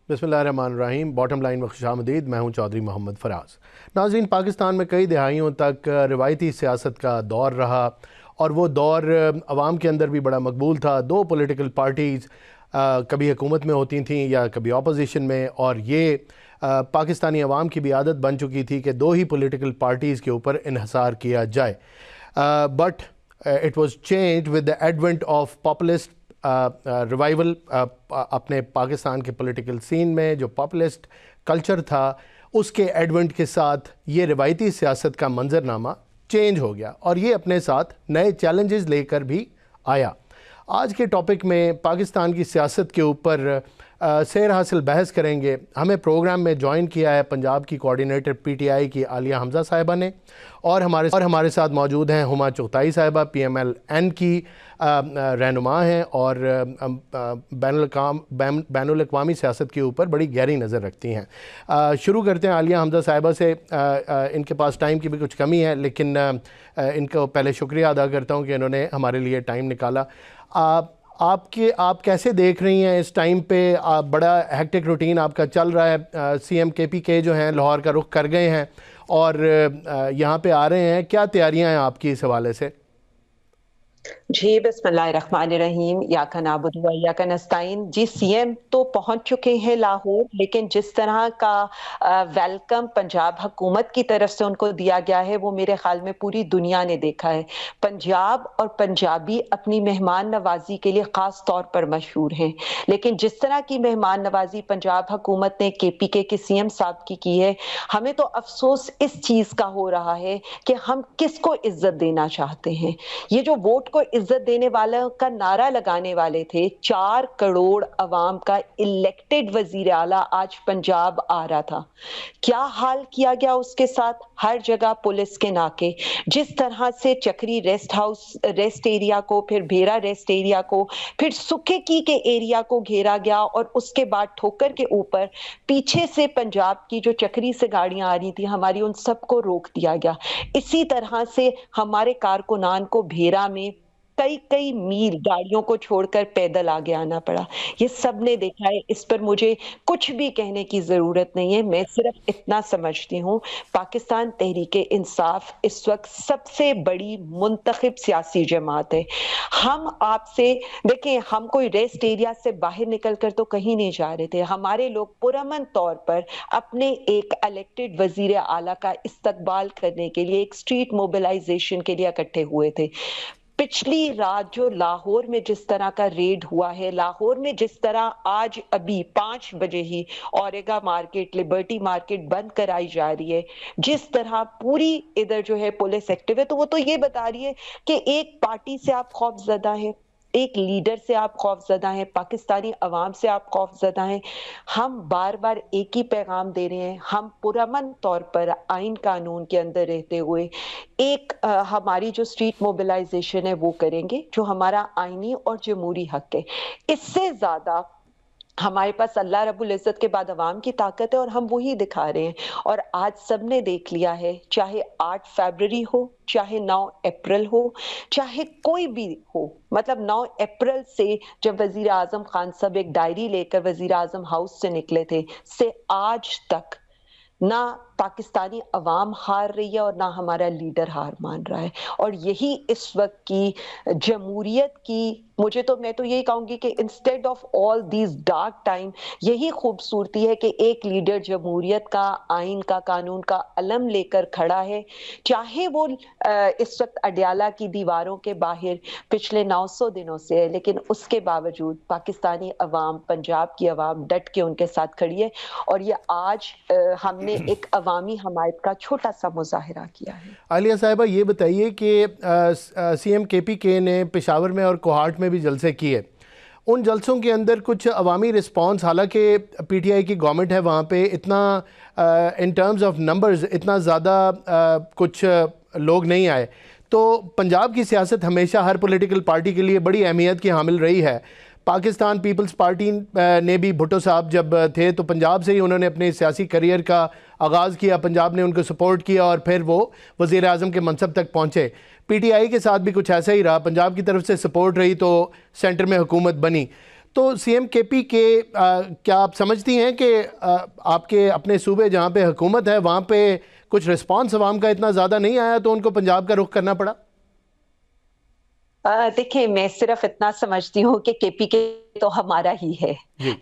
بسم اللہ الرحمن الرحیم۔ باٹم لائن میں خوش آمدید، میں ہوں چودھری محمد فراز۔ ناظرین، پاکستان میں کئی دہائیوں تک روایتی سیاست کا دور رہا اور وہ دور عوام کے اندر بھی بڑا مقبول تھا۔ دو پولیٹیکل پارٹیز کبھی حکومت میں ہوتی تھیں یا کبھی اپوزیشن میں، اور یہ پاکستانی عوام کی بھی عادت بن چکی تھی کہ دو ہی پولیٹیکل پارٹیز کے اوپر انحصار کیا جائے۔ But it was change with the Advent of populist revival. اپنے پاکستان کے پولیٹیکل سین میں جو پاپولسٹ کلچر تھا، اس کے ایڈونٹ کے ساتھ یہ روایتی سیاست کا منظرنامہ چینج ہو گیا اور یہ اپنے ساتھ نئے چیلنجز لے کر بھی آیا۔ آج کے ٹاپک میں پاکستان کی سیاست کے اوپر سیر حاصل بحث کریں گے۔ ہمیں پروگرام میں جوائن کیا ہے پنجاب کی کوارڈینیٹر پی ٹی آئی کی عالیہ حمزہ صاحبہ نے، اور ہمارے ساتھ موجود ہیں ہما چغتائی صاحبہ، پی ایم ایل این کی رہنما ہیں اور بین الاقوامی سیاست کے اوپر بڑی گہری نظر رکھتی ہیں۔ شروع کرتے ہیں عالیہ حمزہ صاحبہ سے۔ ان کے پاس ٹائم کی بھی کچھ کمی ہے، لیکن ان کو پہلے شکریہ ادا کرتا ہوں کہ انہوں نے ہمارے لیے ٹائم نکالا۔ آپ کیسے دیکھ رہی ہیں اس ٹائم پہ؟ بڑا ہیکٹک روٹین آپ کا چل رہا ہے، سی ایم کے پی کے جو ہیں لاہور کا رخ کر گئے ہیں اور یہاں پہ آ رہے ہیں، کیا تیاریاں ہیں آپ کی اس حوالے سے؟ جی بسم اللہ الرحمن الرحیم، یاک نعبد و یاک نستعین۔ جی سی ایم تو پہنچ چکے ہیں لاہور، لیکن جس طرح کا ویلکم پنجاب حکومت کی طرف سے ان کو دیا گیا ہے وہ میرے خیال میں پوری دنیا نے دیکھا ہے۔ پنجاب اور پنجابی اپنی مہمان نوازی کے لیے خاص طور پر مشہور ہیں، لیکن جس طرح کی مہمان نوازی پنجاب حکومت نے کے پی کے سی ایم صاحب کی ہے، ہمیں تو افسوس اس چیز کا ہو رہا ہے کہ ہم کس کو عزت دینا چاہتے ہیں۔ یہ جو ووٹ کو عزت دینے والوں کا نعرہ لگانے والے تھے، 4 کروڑ عوام کا الیکٹڈ وزیر اعلیٰ آج پنجاب آ رہا تھا، کیا حال کیا گیا اس کے ساتھ؟ ہر جگہ پولیس کے ناکے، جس طرح سے چکری ریسٹ ایریا کو، پھر بھیرا ریسٹ ایریا کو، پھر سکھے کی کے ایریا کو گھیرا گیا، اور اس کے بعد ٹھوکر کے اوپر پیچھے سے پنجاب کی جو چکری سے گاڑیاں آ رہی تھی ہماری، ان سب کو روک دیا گیا۔ اسی طرح سے ہمارے کارکنان کو بھیرا میں کئی میل گاڑیوں کو چھوڑ کر پیدل آگے آنا پڑا۔ یہ سب نے دیکھا ہے، اس پر مجھے کچھ بھی کہنے کی ضرورت نہیں ہے۔ میں صرف اتنا سمجھتی ہوں، پاکستان تحریک انصاف اس وقت سب سے بڑی منتخب سیاسی جماعت ہے۔ ہم آپ سے دیکھیں، ہم کوئی ریسٹ ایریا سے باہر نکل کر تو کہیں نہیں جا رہے تھے۔ ہمارے لوگ پرامن طور پر اپنے ایک الیکٹڈ وزیر اعلیٰ کا استقبال کرنے کے لیے ایک اسٹریٹ موبلائزیشن کے لیے اکٹھے ہوئے تھے۔ پچھلی رات جو لاہور میں جس طرح کا ریڈ ہوا ہے، لاہور میں جس طرح آج ابھی 5 بجے ہی اوریگا مارکیٹ، لبرٹی مارکیٹ بند کرائی جا رہی ہے، جس طرح پوری ادھر جو ہے پولیس ایکٹیو ہے، تو وہ تو یہ بتا رہی ہے کہ ایک پارٹی سے آپ خوف زدہ ہیں، ایک لیڈر سے آپ خوف زدہ ہیں، پاکستانی عوام سے آپ خوف زدہ ہیں۔ ہم بار بار ایک ہی پیغام دے رہے ہیں، ہم پرامن طور پر آئین قانون کے اندر رہتے ہوئے ایک ہماری جو اسٹریٹ موبلائزیشن ہے وہ کریں گے، جو ہمارا آئینی اور جمہوری حق ہے۔ اس سے زیادہ ہمارے پاس اللہ رب العزت کے بعد عوام کی طاقت ہے، اور ہم وہی دکھا رہے ہیں۔ اور آج سب نے دیکھ لیا ہے، چاہے 8 فیبروری ہو، چاہے 9 اپریل ہو، چاہے کوئی بھی ہو، مطلب 9 اپریل سے جب وزیر اعظم خان صاحب ایک ڈائری لے کر وزیر اعظم ہاؤس سے نکلے تھے، سے آج تک نہ پاکستانی عوام ہار رہی ہے اور نہ ہمارا لیڈر ہار مان رہا ہے۔ اور یہی اس وقت کی جمہوریت کی، میں تو یہی کہوں گی کہ instead of all these dark time, یہی خوبصورتی ہے کہ ایک لیڈر جمہوریت کا، آئین کا، قانون کا علم لے کر کھڑا ہے، چاہے وہ اس وقت اڈیالہ کی دیواروں کے باہر پچھلے 900 دنوں سے ہے، لیکن اس کے باوجود پاکستانی عوام، پنجاب کی عوام ڈٹ کے ان کے ساتھ کھڑی ہے۔ اور یہ آج ہم نے ایک عوامی حمایت کا چھوٹا سا مظاہرہ کیا ہے۔ عالیہ صاحبہ، یہ بتائیے کہ سی ایم کے پی کے نے پشاور میں اور کوہاٹ میں بھی جلسے کیے، ان جلسوں کے اندر کچھ عوامی رسپانس، حالانکہ پی ٹی آئی کی گورنمنٹ ہے وہاں پہ، اتنا ان ٹرمز آف نمبرز اتنا زیادہ کچھ لوگ نہیں آئے، تو پنجاب کی سیاست ہمیشہ ہر پولیٹیکل پارٹی کے لیے بڑی اہمیت کی حامل رہی ہے۔ پاکستان پیپلز پارٹی نے بھی بھٹو صاحب جب تھے تو پنجاب سے ہی انہوں نے اپنے سیاسی کریئر کا آغاز کیا، پنجاب نے ان کو سپورٹ کیا اور پھر وہ وزیر اعظم کے منصب تک پہنچے۔ پی ٹی آئی کے ساتھ بھی کچھ ایسا ہی رہا، پنجاب کی طرف سے سپورٹ رہی تو سینٹر میں حکومت بنی۔ تو CM KP کے کیا آپ سمجھتی ہیں کہ آپ کے اپنے صوبے جہاں پہ حکومت ہے وہاں پہ کچھ رسپانس عوام کا اتنا زیادہ نہیں آیا تو ان کو پنجاب کا رخ کرنا پڑا؟ دیکھیں، میں صرف اتنا سمجھتی ہوں کہ KPK تو ہمارا ہی ہے.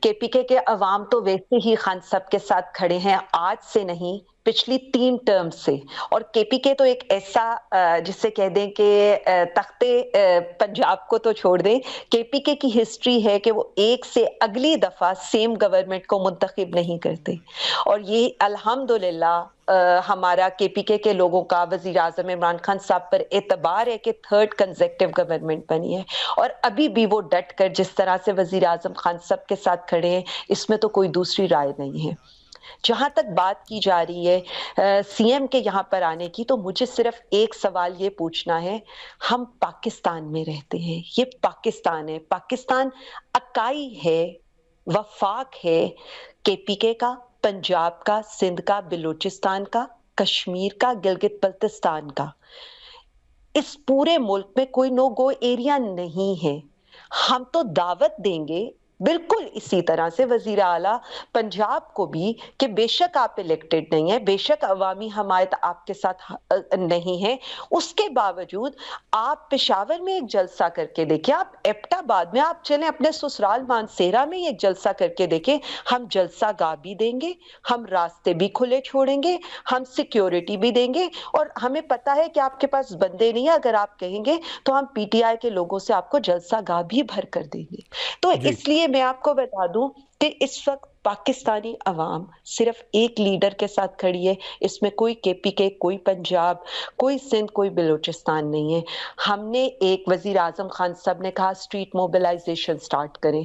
KPK کے عوام تو ویسے ہی خان صاحب کے ساتھ کھڑے ہیں، آج سے نہیں پچھلی 3 ٹرم سے. اور KPK تو ایک ایسا جسے کہہ دیں کہ تختے پنجاب کو تو چھوڑ دیں، KPK کی ہسٹری ہے کہ وہ ایک سے اگلی دفعہ سیم گورنمنٹ کو منتخب نہیں کرتے. اور یہ الحمدللہ ہمارا KPK کے لوگوں کا وزیر اعظم عمران خان صاحب پر اعتبار ہے کہ 3rd کنزیکٹیو گورنمنٹ بنی ہے. اور ابھی بھی وہ ڈٹ کر جس طرح سے وزیر اعظم خان صاحب کے ساتھ کھڑے ہیں، اس میں تو کوئی دوسری رائے نہیں ہے. جہاں تک بات کی جا رہی ہے CM کے یہاں پر آنے کی، تو مجھے صرف ایک سوال یہ پوچھنا ہے. ہم پاکستان میں رہتے ہیں، یہ پاکستان ہے، پاکستان اکائی ہے، وفاق ہے KPK کا، پنجاب کا، سندھ کا، بلوچستان کا، کشمیر کا، گلگت بلتستان کا. اس پورے ملک میں کوئی نو گو ایریا نہیں ہے. ہم تو دعوت دیں گے بالکل اسی طرح سے وزیر اعلیٰ پنجاب کو بھی کہ بے شک آپ الیکٹڈ نہیں ہیں، بے شک عوامی حمایت آپ کے ساتھ نہیں ہے، اس کے باوجود آپ پشاور میں ایک جلسہ کر کے دیکھیں، آپ ایبٹ آباد میں آپ چلیں، اپنے سسرال مانسیرا میں ایک جلسہ کر کے دیکھیں. ہم جلسہ گاہ بھی دیں گے، ہم راستے بھی کھلے چھوڑیں گے، ہم سیکیورٹی بھی دیں گے. اور ہمیں پتا ہے کہ آپ کے پاس بندے نہیں ہیں، اگر آپ کہیں گے تو ہم PTI کے لوگوں سے آپ کو جلسہ گاہ بھی بھر کر دیں گے. تو اس لیے میں آپ کو بتا دوں کہ اس وقت پاکستانی عوام صرف ایک لیڈر کے ساتھ کھڑی ہے. اس میں کوئی KPK، کوئی پنجاب، کوئی سندھ، کوئی بلوچستان نہیں ہے. ہم نے ایک وزیر اعظم خان صاحب نے کہا اسٹریٹ موبلائزیشن سٹارٹ کریں.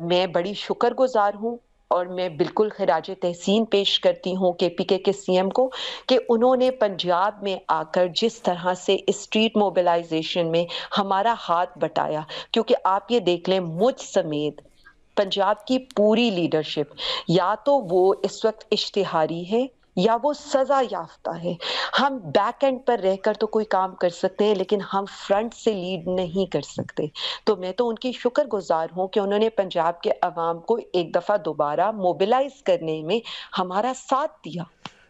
میں بڑی شکر گزار ہوں اور میں بالکل خراج تحسین پیش کرتی ہوں KPK کے CM کو کہ انہوں نے پنجاب میں آ کر جس طرح سے اسٹریٹ موبلائزیشن میں ہمارا ہاتھ بٹایا. کیونکہ آپ یہ دیکھ لیں، مجھ سمیت پنجاب کی پوری لیڈرشپ یا تو وہ اس وقت اشتہاری ہے یا وہ سزا یافتہ ہے. ہم بیک اینڈ پر رہ کر تو کوئی کام کر سکتے ہیں، لیکن ہم فرنٹ سے لیڈ نہیں کر سکتے. تو میں تو ان کی شکر گزار ہوں کہ انہوں نے پنجاب کے عوام کو ایک دفعہ دوبارہ موبلائز کرنے میں ہمارا ساتھ دیا.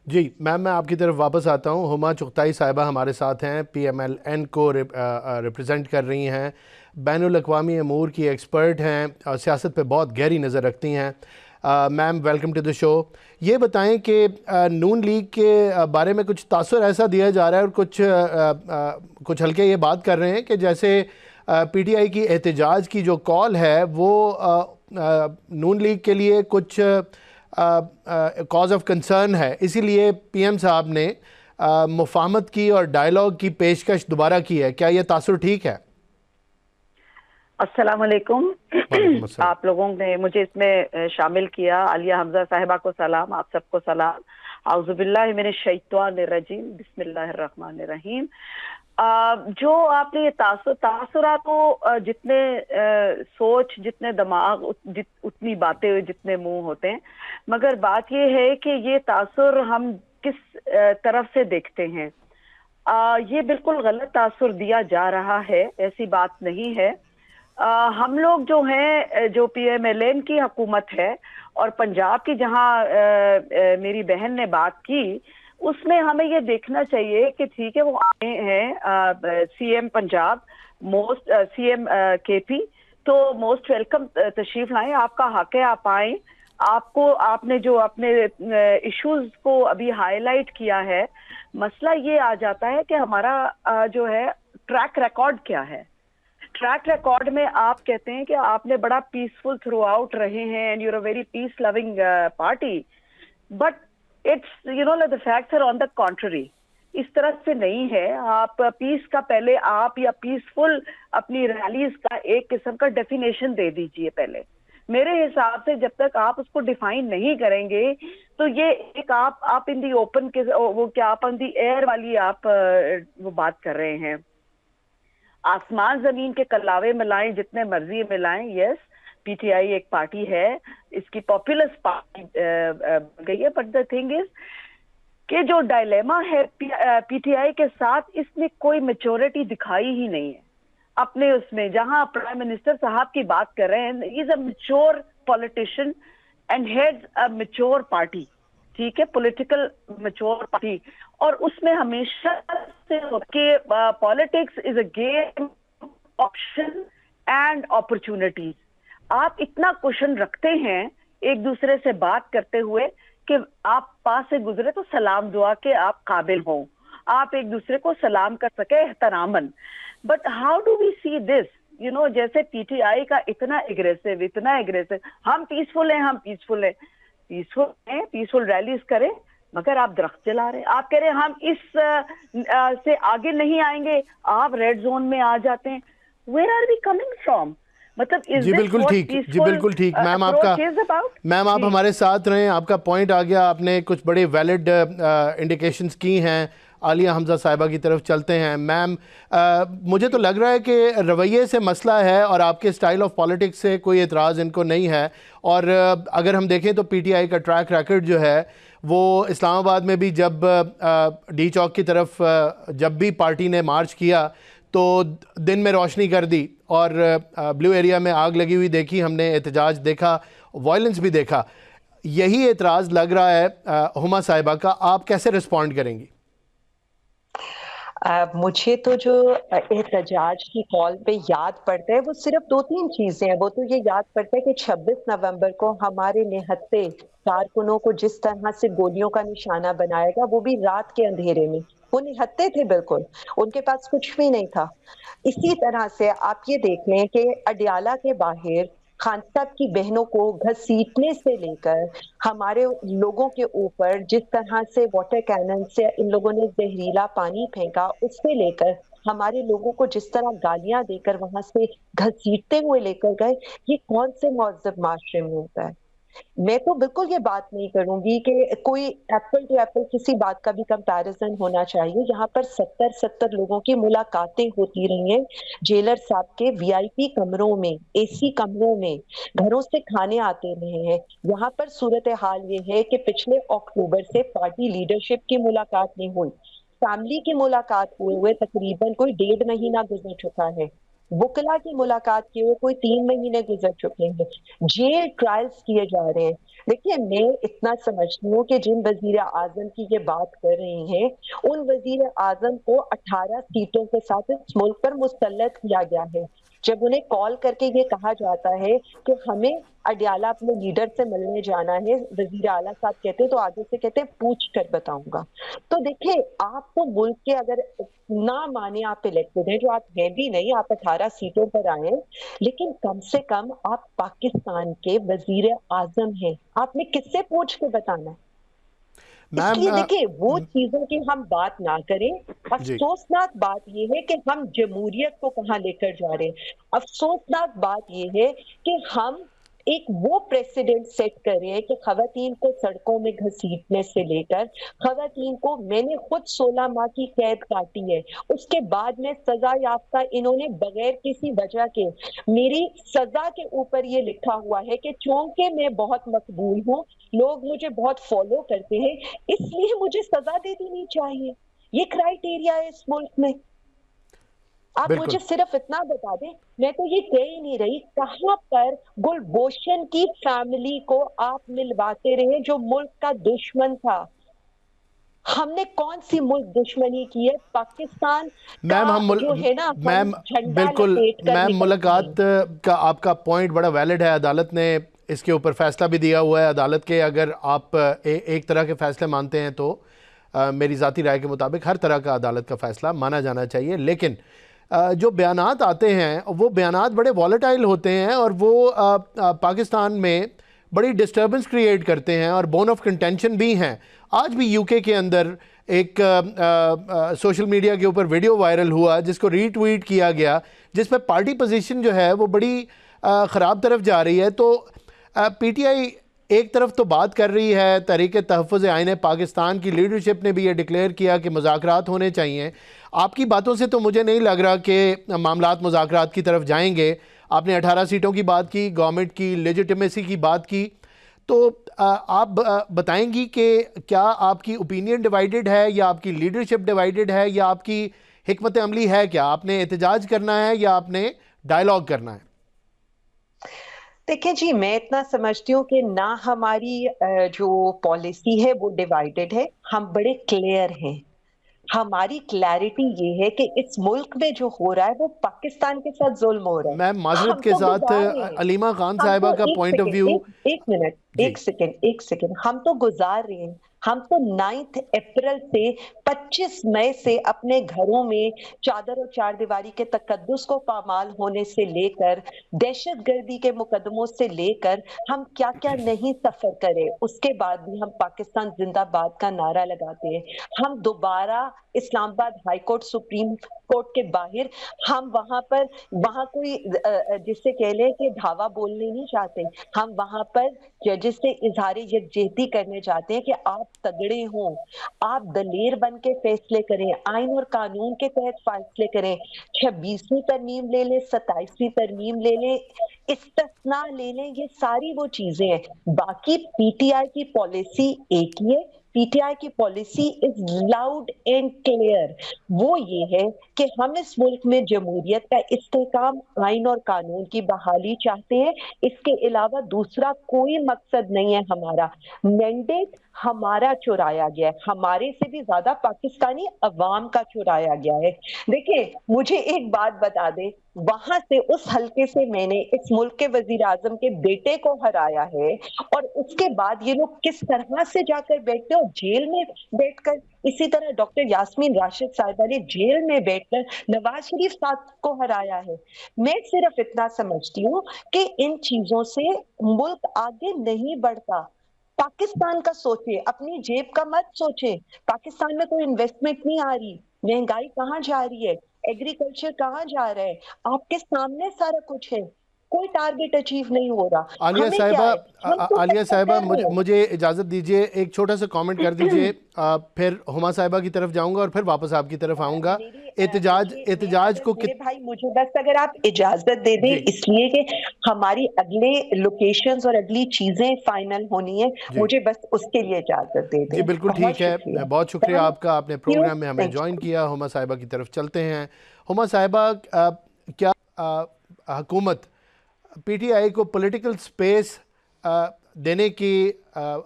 جی میم، میں آپ کی طرف واپس آتا ہوں. ہما چغتائی صاحبہ ہمارے ساتھ ہیں، PMLN کو ریپرزینٹ کر رہی ہیں، بین الاقوامی امور کی ایکسپرٹ ہیں، سیاست پہ بہت گہری نظر رکھتی ہیں. میم ویلکم ٹو دی شو. یہ بتائیں کہ نون لیگ کے بارے میں کچھ تاثر ایسا دیا جا رہا ہے اور کچھ حلقے یہ بات کر رہے ہیں کہ جیسے PTI کی احتجاج کی جو کال ہے وہ نون لیگ کے لیے کچھ کاز آف کنسرن ہے، اسی لیے PM صاحب نے مفاہمت کی اور ڈائیلاگ کی پیشکش دوبارہ کی ہے. کیا یہ تاثر ٹھیک ہے؟ السلام علیکم. آپ لوگوں نے مجھے اس میں شامل کیا. عالیہ حمزہ صاحبہ کو سلام، آپ سب کو سلام. اعوذ باللہ من الشیطان الرجیم، بسم اللہ الرحمن الرحیم. جو آپ نے یہ تاثرات کو جتنے سوچ، جتنے دماغ، اتنی باتیں، جتنے منہ ہوتے ہیں، مگر بات یہ ہے کہ یہ تاثر ہم کس طرف سے دیکھتے ہیں. یہ بالکل غلط تاثر دیا جا رہا ہے، ایسی بات نہیں ہے. ہم لوگ جو ہیں، جو PMLN کی حکومت ہے اور پنجاب کی جہاں میری بہن نے بات کی، اس میں ہمیں یہ دیکھنا چاہیے کہ ٹھیک ہے وہ آئے ہیں CM پنجاب، CM KP، تو موسٹ ویلکم، تشریف لائیں، آپ کا حق ہے، آپ آئیں. آپ نے جو اپنے ایشوز کو ابھی ہائی لائٹ کیا ہے، مسئلہ یہ آ جاتا ہے کہ ہمارا جو ہے ٹریک ریکارڈ کیا ہے. ٹریک ریکارڈ میں آپ کہتے ہیں کہ آپ نے بڑا پیسفل تھرو آؤٹ رہے ہیں and you are a very peace loving party, but it's the facts are on the contrary. اس طرح سے نہیں ہے. آپ پیس کا پہلے آپ یا پیسفل اپنی ریلیز کا ایک قسم کا ڈیفینیشن دے دیجئے. پہلے میرے حساب سے جب تک آپ اس کو ڈیفائن نہیں کریں گے تو یہ ایک آپ ان دی اوپن کے وہ کیا آپ ان دی ایئر والی آپ وہ بات کر رہے ہیں. آسمان زمین کے کلاوے ملائیں، جتنے مرضی ملائیں. یس، PTI ایک پارٹی ہے، اس کی پاپولس پارٹی بن گئی ہے، بٹ دا تھنگ از کہ جو ڈائلیما ہے PTI کے ساتھ، اس نے کوئی میچورٹی دکھائی ہی نہیں ہے. اپنے اس میں جہاں پرائم منسٹر صاحب کی بات کر رہے ہیں, is a mature politician and heads a mature party, ٹھیک ہے, پولیٹیکل میچور پارٹی, اور اس میں ہمیشہ سے کہ politics is a game option and opportunities. آپ اتنا کوشن رکھتے ہیں ایک دوسرے سے بات کرتے ہوئے کہ آپ پاس سے گزرے تو سلام دعا کے آپ قابل ہوں, آپ ایک دوسرے کو سلام کر سکے احتراماً. But how do we see this, you know, جیسے پی ٹی آئی کا اتنا اگریسو, ہم پیسفل ہیں, پیسفل ریلیز کریں, مگر آپ درخت جلا رہے ہیں. آپ کہہ رہے ہیں ہم اس سے آگے نہیں آئیں گے, آپ ریڈ زون میں آ جاتے ہیں. Where are we coming from? مطلب جی بالکل ٹھیک, جی بالکل ٹھیک. میم آپ ہمارے ساتھ رہیں, آپ کا پوائنٹ آ گیا, آپ نے کچھ بڑے ویلڈ انڈیکیشنز کی ہیں. عالیہ حمزہ صاحبہ کی طرف چلتے ہیں. میم مجھے تو لگ رہا ہے کہ رویے سے مسئلہ ہے اور آپ کے سٹائل آف پالیٹکس سے کوئی اعتراض ان کو نہیں ہے. اور اگر ہم دیکھیں تو پی ٹی آئی کا ٹریک ریکرڈ جو ہے وہ اسلام آباد میں بھی جب ڈی چوک کی طرف جب بھی پارٹی نے مارچ کیا تو دن میں روشنی کر دی, اور بلیو ایریا میں آگ لگی ہوئی دیکھی ہم نے, احتجاج دیکھا, وائلنس بھی دیکھا. یہی اعتراض لگ رہا ہے ہما صاحبہ کا, آپ کیسے رسپونڈ کریں گی؟ مجھے تو جو احتجاج کی کال پہ یاد پڑتا ہے وہ صرف 2-3 چیزیں ہیں. وہ تو یہ یاد پڑتا ہے کہ 26 نومبر کو ہمارے نہتے کارکنوں کو جس طرح سے گولیوں کا نشانہ بنایا گیا, وہ بھی رات کے اندھیرے میں. وہ نہتے تھے بالکل, ان کے پاس کچھ بھی نہیں تھا. اسی طرح سے آپ یہ دیکھ لیں کہ اڈیالہ کے باہر خان صاحب کی بہنوں کو گھسیٹنے سے لے کر ہمارے لوگوں کے اوپر جس طرح سے واٹر کینن سے ان لوگوں نے زہریلا پانی پھینکا, اس سے لے کر ہمارے لوگوں کو جس طرح گالیاں دے کر وہاں سے گھسیٹتے ہوئے لے کر گئے, یہ کون سے مہذب معاشرے میں ہوتا ہے؟ میں تو بالکل یہ بات نہیں کروں گی کہ کوئی ایپل ٹو ایپل کسی بات کا بھی کمپیریزن ہونا چاہیے. یہاں پر 70 لوگوں کی ملاقاتیں ہوتی رہی ہیں جیلر صاحب کے وی آئی پی کمروں میں, اے سی کمروں میں, گھروں سے کھانے آتے رہے ہیں. یہاں پر صورتحال یہ ہے کہ پچھلے اکتوبر سے پارٹی لیڈرشپ کی ملاقات نہیں ہوئی, فیملی کی ملاقات ہوئے تقریباً کوئی 1.5 مہینہ گزر چکا ہے, وکلا کی ملاقات کیے ہوئے کوئی 3 مہینے گزر چکے ہیں, جیل ٹرائلز کیے جا رہے ہیں. دیکھیے میں اتنا سمجھتی ہوں کہ جن وزیر اعظم کی یہ بات کر رہے ہیں ان وزیر اعظم کو 18 سیٹوں کے ساتھ اس ملک پر مسلط کیا گیا ہے. جب انہیں کال کر کے یہ کہا جاتا ہے کہ ہمیں اڈیالہ اپنے لیڈر سے ملنے جانا ہے, وزیر اعلیٰ صاحب کہتے تو آگے سے کہتے پوچھ کر بتاؤں گا. تو دیکھیں آپ تو ملک کے اگر نہ مانے آپ الیکٹڈ ہیں, جو آپ ہیں بھی نہیں, آپ 18 سیٹوں پر آئے, لیکن کم سے کم آپ پاکستان کے وزیر اعظم ہیں, آپ نے کس سے پوچھ کے بتانا ہے؟ اس لیے دیکھیں وہ چیزوں کی ہم بات نہ کریں. افسوسناک بات یہ ہے کہ ہم جمہوریت کو کہاں لے کر جا رہے ہیں. افسوسناک بات یہ ہے کہ ہم ایک وہ پریسیڈنٹ سیٹ کر رہے ہیں کہ خواتین کو سڑکوں میں گھسیٹنے سے لے کر خواتین کو, میں نے خود 16 ماہ کی قید کاٹی ہے, اس کے بعد میں سزا یافتہ انہوں نے بغیر کسی وجہ کے میری سزا کے اوپر یہ لکھا ہوا ہے کہ چونکہ میں بہت مقبول ہوں, لوگ مجھے بہت فالو کرتے ہیں, اس لیے مجھے سزا دے دینی چاہیے. یہ کرائیٹیریا ہے اس ملک میں. آپ مجھے صرف اتنا بتا دیں, میں تو یہ کہہ ہی نہیں رہی کہاں پر گلبوشن کی فیملی کو آپ ملواتے رہے جو ملک کا دشمن تھا. ہم نے کون سی ملک دشمنی کی ہے؟ پاکستان کا جو ہے نا, میم بالکل میم ملاقات کا آپ کا پوائنٹ بڑا ویلڈ ہے. عدالت نے اس کے اوپر فیصلہ بھی دیا ہوا ہے. عدالت کے اگر آپ ایک طرح کے فیصلے مانتے ہیں تو میری ذاتی رائے کے مطابق ہر طرح کا عدالت کا فیصلہ مانا جانا چاہیے, لیکن جو بیانات آتے ہیں وہ بیانات بڑے والیٹائل ہوتے ہیں اور وہ پاکستان میں بڑی ڈسٹربنس کریٹ کرتے ہیں اور بون آف کنٹینشن بھی ہیں. آج بھی یو کے کے اندر ایک سوشل میڈیا کے اوپر ویڈیو وائرل ہوا جس کو ری ٹویٹ کیا گیا, جس میں پارٹی پوزیشن جو ہے وہ بڑی خراب طرف جا رہی ہے. تو پی ٹی آئی ایک طرف تو بات کر رہی ہے, تحریک تحفظ آئین پاکستان کی لیڈرشپ نے بھی یہ ڈکلیئر کیا کہ مذاکرات ہونے چاہیے. آپ کی باتوں سے تو مجھے نہیں لگ رہا کہ معاملات مذاکرات کی طرف جائیں گے. آپ نے 18 سیٹوں کی بات کی, گورنمنٹ کی لیجیٹمیسی کی بات کی, تو آپ بتائیں گی کہ کیا آپ کی اوپینین ڈیوائیڈڈ ہے یا آپ کی لیڈرشپ ڈیوائیڈڈ ہے یا آپ کی حکمت عملی ہے کیا؟ آپ نے احتجاج کرنا ہے یا آپ نے ڈائیلاگ کرنا ہے؟ دیکھیں جی، میں اتنا سمجھتی ہوں کہ نہ ہماری جو پالیسی ہے وہ ڈیوائیڈڈ ہے، ہم بڑے کلیئر ہیں. ہماری کلیئرٹی یہ ہے کہ اس ملک میں جو ہو رہا ہے وہ پاکستان کے ساتھ ظلم ہو رہا ہے. میں معذرت ہم کے تو ساتھ گزار رہے ہیں، علیمہ خان ہم صاحبہ تو کا پوائنٹ آف ویو. ایک منٹ، جی ایک سیکنڈ، ہم تو گزار رہے ہیں. ہم تو 9 اپریل سے 25 مئی سے اپنے گھروں میں چادر اور چار دیواری کے تقدس کو پامال ہونے سے لے کر دہشت گردی کے مقدموں سے لے کر ہم کیا کیا نہیں سفر کرے، اس کے بعد بھی ہم پاکستان زندہ باد کا نعرہ لگاتے ہیں. ہم دوبارہ اسلام آباد ہائی کورٹ، سپریم کورٹ کے باہر ہم وہاں کوئی جس سے کہہ لیں کہ دھاوا بولنے نہیں چاہتے. ہم وہاں پر ججز سے اظہار یکجہتی کرنے چاہتے ہیں کہ آپ تگڑے ہوں، آپ دلیر بن کے فیصلے کریں، آئین اور قانون کے تحت فیصلے کریں. 26ویں ترمیم لے لیں، 27ویں ترمیم لے لیں، استثناء لے لیں، یہ ساری وہ چیزیں ہیں. باقی پی ٹی آئی کی پالیسی ایک ہی ہے. پی ٹی آئی کی policy is loud and clear. وہ یہ ہے کہ ہم اس ملک میں جمہوریت کا استحکام، آئین اور قانون کی بحالی چاہتے ہیں. اس کے علاوہ دوسرا کوئی مقصد نہیں ہے. ہمارا مینڈیٹ ہمارا چرایا گیا ہے، ہمارے سے بھی زیادہ پاکستانی عوام کا چرایا گیا ہے. دیکھیں مجھے ایک بات بتا دیں، وہاں سے اس حلقے سے میں نے اس ملک کے وزیر اعظم کے بیٹے کو ہرایا ہے، اور اس کے بعد یہ لوگ کس طرح سے جا کر بیٹھتے اور جیل میں بیٹھ کر، اسی طرح ڈاکٹر یاسمین راشد صاحبہ نے جیل میں بیٹھ کر نواز شریف صاحب کو ہرایا ہے. میں صرف اتنا سمجھتی ہوں کہ ان چیزوں سے ملک آگے نہیں بڑھتا. پاکستان کا سوچے، اپنی جیب کا مت سوچے. پاکستان میں کوئی انویسٹمنٹ نہیں آ رہی، مہنگائی کہاں جا رہی ہے، ایگریکلچر کہاں جا رہا ہے، آپ کے سامنے سارا کچھ ہے. کوئی ٹارگٹ اچیو نہیں ہو رہا. ہمیں کیا ہے، ہم تو عالیہ صاحبہ کر رہے ہیں. مجھے اجازت دیجئے، ایک چھوٹا سا کامنٹ کر دیجئے، پھر ہما صاحبہ کی طرف جاؤں گا اور پھر واپس آپ کی طرف آؤں گا. احتجاج کو میرے بھائی مجھے بس اگر آپ اجازت دے دیں، جی اس لیے کہ ہماری اگلے لوکیشنز اور اگلی چیزیں فائنل ہونی ہیں، جی مجھے بس اس کے لیے اجازت دے جی دیں. بالکل بہت ٹھیک ہے. شکریہ، بہت شکریہ آپ کا، آپ نے پروگرام میں ہمیں جوائن کیا. ہما صاحبہ کی طرف چلتے ہیں. ہما صاحبہ، کیا حکومت پی ٹی آئی کو پولیٹیکل سپیس دینے کی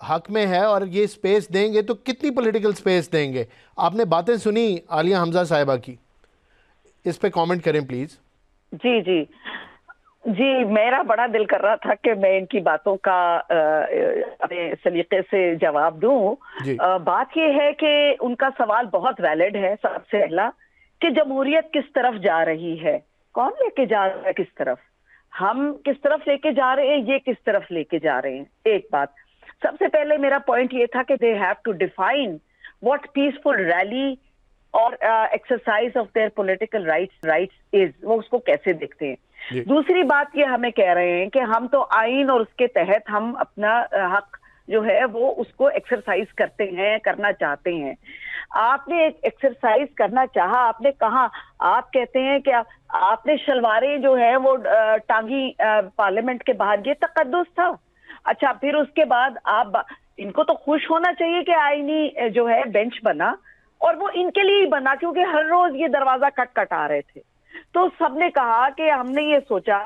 حق میں ہے، اور یہ سپیس دیں گے تو کتنی پولیٹیکل سپیس دیں گے؟ آپ نے باتیں سنی عالیہ حمزہ صاحبہ کی، اس پہ کامنٹ کریں پلیز. جی جی جی، میرا بڑا دل کر رہا تھا کہ میں ان کی باتوں کا اپنے سلیقے سے جواب دوں. جی بات یہ ہے کہ ان کا سوال بہت ویلڈ ہے. سب سے پہلا کہ جمہوریت کس طرف جا رہی ہے، کون لے کے جا رہا ہے، کس طرف، ہم کس طرف لے کے جا رہے ہیں، یہ کس طرف لے کے جا رہے ہیں. ایک بات سب سے پہلے میرا پوائنٹ یہ تھا کہ they have to define what peaceful rally اور exercise of their political rights is, وہ اس کو کیسے دیکھتے ہیں. جی دوسری بات یہ ہمیں کہہ رہے ہیں کہ ہم تو آئین اور اس کے تحت ہم اپنا حق جو ہے وہ اس کو ایکسرسائز کرتے ہیں، کرنا چاہتے ہیں. آپ نے ایک ایکسرسائز کرنا چاہا، آپ نے کہا، آپ کہتے ہیں کہ آپ نے شلواریں جو ہے وہ ٹانگی پارلیمنٹ کے باہر، یہ تقدس تھا. اچھا، پھر اس کے بعد آپ ان کو تو خوش ہونا چاہیے کہ آئینی جو ہے بینچ بنا، اور وہ ان کے لیے ہی بنا کیونکہ ہر روز یہ دروازہ کٹ آ رہے تھے. تو سب نے کہا کہ ہم نے یہ سوچا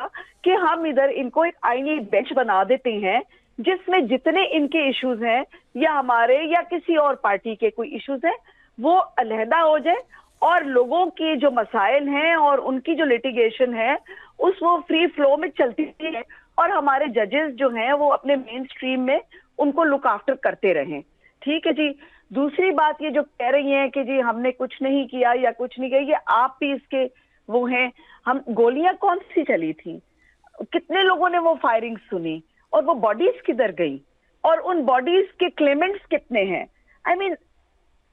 کہ ہم ادھر ان کو ایک آئینی بینچ بنا دیتے ہیں جس میں جتنے ان کے ایشوز ہیں یا ہمارے یا کسی اور پارٹی کے کوئی ایشوز ہیں وہ علیحدہ ہو جائے، اور لوگوں کی جو مسائل ہیں اور ان کی جو لیٹیگیشن ہے اس وہ فری فلو میں چلتی ہے، اور ہمارے ججز جو ہیں وہ اپنے مین سٹریم میں ان کو لک آفٹر کرتے رہیں. ٹھیک ہے جی. دوسری بات یہ جو کہہ رہی ہیں کہ جی ہم نے کچھ نہیں کیا یا کچھ نہیں کیا، یہ آپ بھی اس کے وہ ہیں. ہم گولیاں کون سی چلی تھی، کتنے لوگوں نے وہ فائرنگ سنی، اور وہ باڈیز کدھر گئی، اور ان باڈیز کے کلیمنٹس کتنے ہیں. آئی مین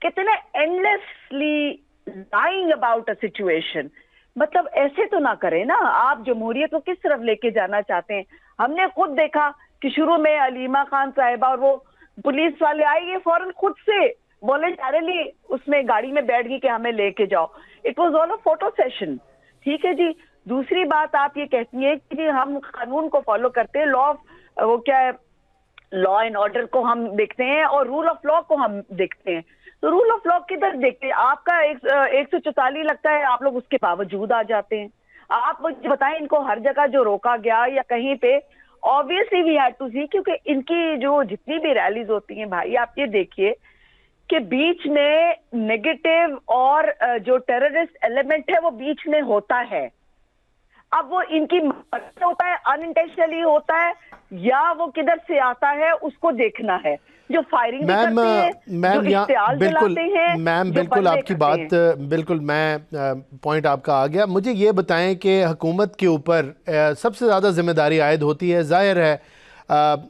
کتنے اینڈلیسلی لائنگ اباؤٹ اے سچویشن. مطلب ایسے تو نہ کریں نا. آپ جمہوریت کو کس طرف لے کے جانا چاہتے ہیں؟ ہم نے خود دیکھا کہ شروع میں علیمہ خان صاحبہ اور وہ پولیس والے آئے، یہ فوراً خود سے والنٹرلی اس میں گاڑی میں بیٹھ گئی کہ ہمیں لے کے جاؤ. It was all a photo session. ٹھیک ہے جی. دوسری بات آپ یہ کہتی ہیں کہ جی ہم قانون کو فالو کرتے ہیں، وہ کیا ہے، لا اینڈ آرڈر کو ہم دیکھتے ہیں اور رول آف لا کو ہم دیکھتے ہیں. تو رول آف لا کدھر دیکھتے ہیں؟ آپ کا 144 لگتا ہے، آپ لوگ اس کے باوجود آ جاتے ہیں. آپ مجھے بتائیں ان کو ہر جگہ جو روکا گیا یا کہیں پہ obviously we had to see، کیونکہ ان کی جو جتنی بھی ریلیز ہوتی ہیں بھائی آپ یہ دیکھیے کہ بیچ میں نیگیٹو اور جو ٹیررسٹ ایلیمنٹ ہے وہ بیچ میں ہوتا ہے. اب وہ ان کی ہوتا ہے، انٹینشنلی ہوتا ہے، یا وہ کدھر سے آتا ہے اس کو دیکھنا ہے. جو فائرنگ بھی کرتے ہیں، جو اشتعال جلاتے ہیں، میم بالکل آپ کی بات بالکل، میں پوائنٹ آپ کا آ گیا. مجھے یہ بتائیں کہ حکومت کے اوپر سب سے زیادہ ذمہ داری عائد ہوتی ہے، ظاہر ہے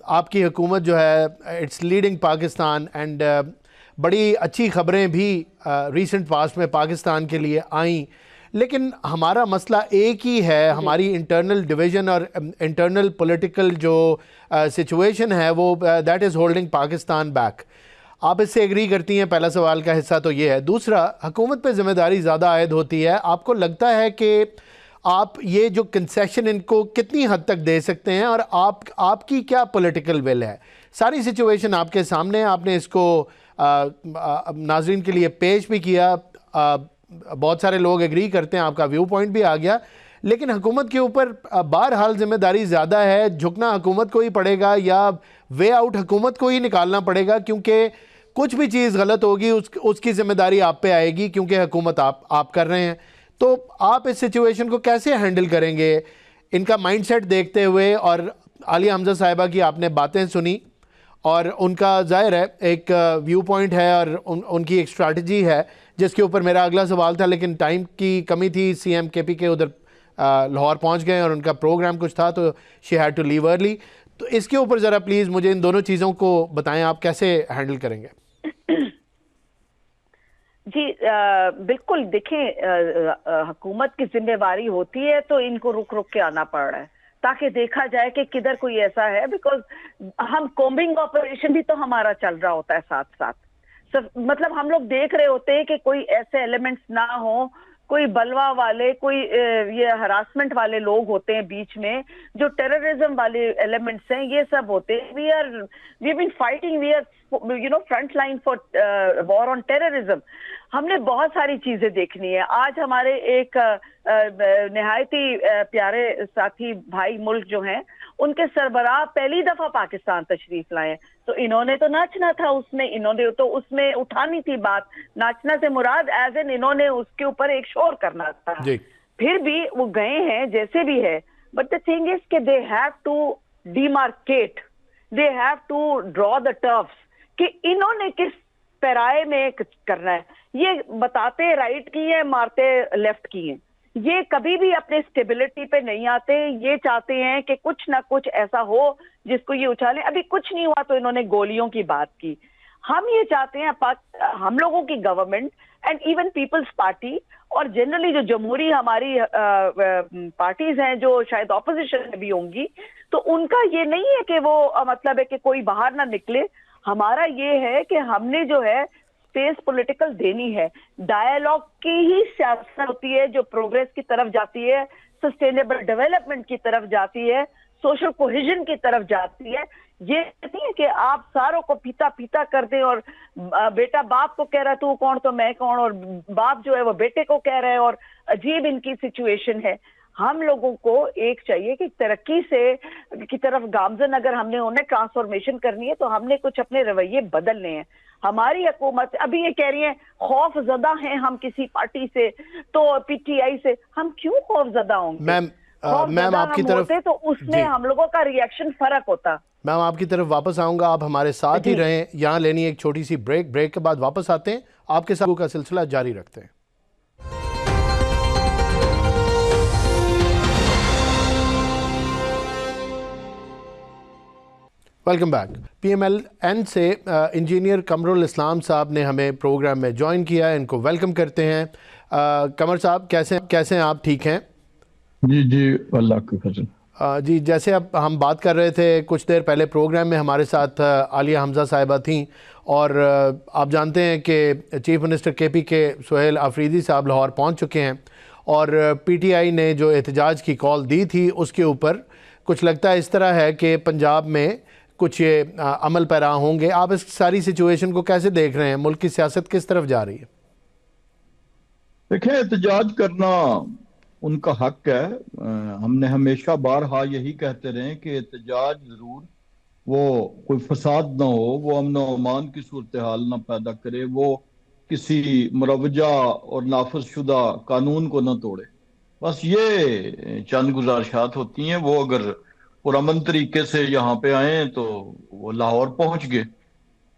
آپ کی حکومت جو ہے اٹس لیڈنگ پاکستان، اینڈ بڑی اچھی خبریں بھی ریسنٹ پاسٹ میں پاکستان کے لیے آئیں، لیکن ہمارا مسئلہ ایک ہی ہے، ہماری انٹرنل ڈویژن اور انٹرنل پولیٹیکل جو سچویشن ہے وہ that is holding Pakistan back. آپ اس سے ایگری کرتی ہیں؟ پہلا سوال کا حصہ تو یہ ہے. دوسرا، حکومت پہ ذمہ داری زیادہ عائد ہوتی ہے، آپ کو لگتا ہے کہ آپ یہ جو کنسیشن ان کو کتنی حد تک دے سکتے ہیں، اور آپ کی کیا پولیٹیکل ول ہے؟ ساری سچویشن آپ کے سامنے، آپ نے اس کو ناظرین کے لیے پیش بھی کیا، بہت سارے لوگ ایگری کرتے ہیں، آپ کا ویو پوائنٹ بھی آ گیا، لیکن حکومت کے اوپر بہرحال ذمہ داری زیادہ ہے. جھکنا حکومت کو ہی پڑے گا یا وے آؤٹ حکومت کو ہی نکالنا پڑے گا؟ کیونکہ کچھ بھی چیز غلط ہوگی اس کی ذمہ داری آپ پہ آئے گی، کیونکہ حکومت آپ کر رہے ہیں. تو آپ اس سچویشن کو کیسے ہینڈل کریں گے ان کا مائنڈ سیٹ دیکھتے ہوئے؟ اور عالیہ حمزہ صاحبہ کی آپ نے باتیں سنی، اور ان کا ظاہر ہے ایک ویو پوائنٹ ہے اور ان کی ایک اسٹریٹجی ہے، جس کے اوپر میرا اگلا سوال تھا، لیکن ٹائم کی کمی تھی. سی ایم کے پی کے ادھر لاہور پہنچ گئے اور ان کا پروگرام کچھ تھا، تو she had to leave early. تو اس کے اوپر ذرا پلیز مجھے ان دونوں چیزوں کو بتائیں، آپ کیسے ہینڈل کریں گے؟ جی بالکل، دیکھیں حکومت کی ذمہ داری ہوتی ہے تو ان کو رک کے آنا پڑ رہا ہے تاکہ دیکھا جائے کہ کدھر کوئی ایسا ہے، بیکاز ہم کومبنگ آپریشن بھی تو ہمارا چل رہا ہوتا ہے ساتھ ساتھ. مطلب ہم لوگ دیکھ رہے ہوتے ہیں کہ کوئی ایسے ایلیمنٹس نہ ہوں، کوئی بلوا والے، کوئی یہ ہراسمنٹ والے لوگ ہوتے ہیں بیچ میں، جو ٹیررزم والے ایلیمنٹس ہیں، یہ سب ہوتے ہیں. We been fighting, we are front line for war on terrorism. ہم نے بہت ساری چیزیں دیکھنی ہے. آج ہمارے ایک نہایت ہی پیارے ساتھی بھائی ملک جو ہیں، ان کے سربراہ پہلی دفعہ پاکستان تشریف لائے، تو انہوں نے تو ناچنا تھا، انہوں نے تو اس میں اٹھانی تھی بات. ناچنا سے مراد ایز این انہوں نے اس کے اوپر ایک شور کرنا تھا. پھر بھی وہ گئے ہیں جیسے بھی ہے، بٹ دا تھنگ از کہ they have to demarcate, they have to draw the turfs کہ انہوں نے کس پیرائے میں کرنا ہے. یہ بتاتے رائٹ کی ہے، مارتے لیفٹ کی ہیں. یہ کبھی بھی اپنے اسٹیبلٹی پہ نہیں آتے. یہ چاہتے ہیں کہ کچھ نہ کچھ ایسا ہو جس کو یہ اچھالیں. ابھی کچھ نہیں ہوا تو انہوں نے گولیوں کی بات کی. ہم یہ چاہتے ہیں ہم لوگوں کی government and even Peoples Party اور جنرلی جو جمہوری ہماری پارٹیز ہیں جو شاید اپوزیشن میں بھی ہوں گی، تو ان کا یہ نہیں ہے کہ وہ مطلب ہے کہ کوئی باہر نہ نکلے. ہمارا یہ ہے کہ ہم نے جو ہے اسپیس پولیٹیکل دینی ہے. ڈائیلاگ کی ہی سیاست ہوتی ہے جو پروگریس کی طرف جاتی ہے، سسٹینیبل ڈیولپمنٹ کی طرف جاتی ہے، سوشل کوہیژن کی طرف جاتی ہے. یہ نہیں ہے کہ آپ ساروں کو پیتا کر دیں اور بیٹا باپ کو کہہ رہا تو کون تو میں کون، اور باپ جو ہے وہ بیٹے کو کہہ رہے ہیں، اور عجیب ان کی سچویشن ہے. ہم لوگوں کو ایک چاہیے کہ ترقی سے کی طرف گامزن اگر ہم نے انہیں ٹرانسفارمیشن کرنی ہے تو ہم نے کچھ اپنے رویے بدلنے ہیں. ہماری حکومت ابھی یہ کہہ رہی ہیں خوف زدہ ہیں ہم کسی پارٹی سے، تو پی ٹی آئی سے. ہم کیوں خوف زدہ ہوں گے؟ میم آپ کی طرف تو اس میں ہم لوگوں کا ریئیکشن فرق ہوتا. میم آپ کی طرف واپس آؤں گا، آپ ہمارے ساتھ ہی رہیں. یہاں لینی ایک چھوٹی سی بریک کے بعد واپس آتے ہیں، آپ کے ساتھ کا سلسلہ جاری رکھتے ہیں. Welcome back. P M L N سے انجینئر قمر الاسلام صاحب نے ہمیں پروگرام میں جوائن کیا ہے، ان کو ویلکم کرتے ہیں. قمر صاحب کیسے ہیں آپ؟ ٹھیک ہیں؟ جی اللہ کے فضل. جی جیسے اب ہم بات کر رہے تھے کچھ دیر پہلے، پروگرام میں ہمارے ساتھ عالیہ حمزہ صاحبہ تھیں، اور آپ جانتے ہیں کہ چیف منسٹر کے پی کے سہیل آفریدی صاحب لاہور پہنچ چکے ہیں، اور پی ٹی آئی نے جو احتجاج کی کال دی تھی اس کے اوپر کچھ لگتا ہے اس طرح ہے کہ پنجاب میں کچھ یہ عمل پیرا ہوں گے. آپ اس ساری سچویشن کو کیسے دیکھ رہے ہیں؟ ملک کی سیاست کس طرف جا رہی ہے؟ دیکھیں، احتجاج کرنا ان کا حق ہے. ہم نے ہمیشہ بارہا یہی کہتے رہے کہ احتجاج ضرور وہ کوئی فساد نہ ہو، وہ امن و امان کی صورتحال نہ پیدا کرے، وہ کسی مروجہ اور نافذ شدہ قانون کو نہ توڑے. بس یہ چند گزارشات ہوتی ہیں. وہ اگر پرامن طریقے سے یہاں پہ آئیں تو وہ لاہور پہنچ گئے،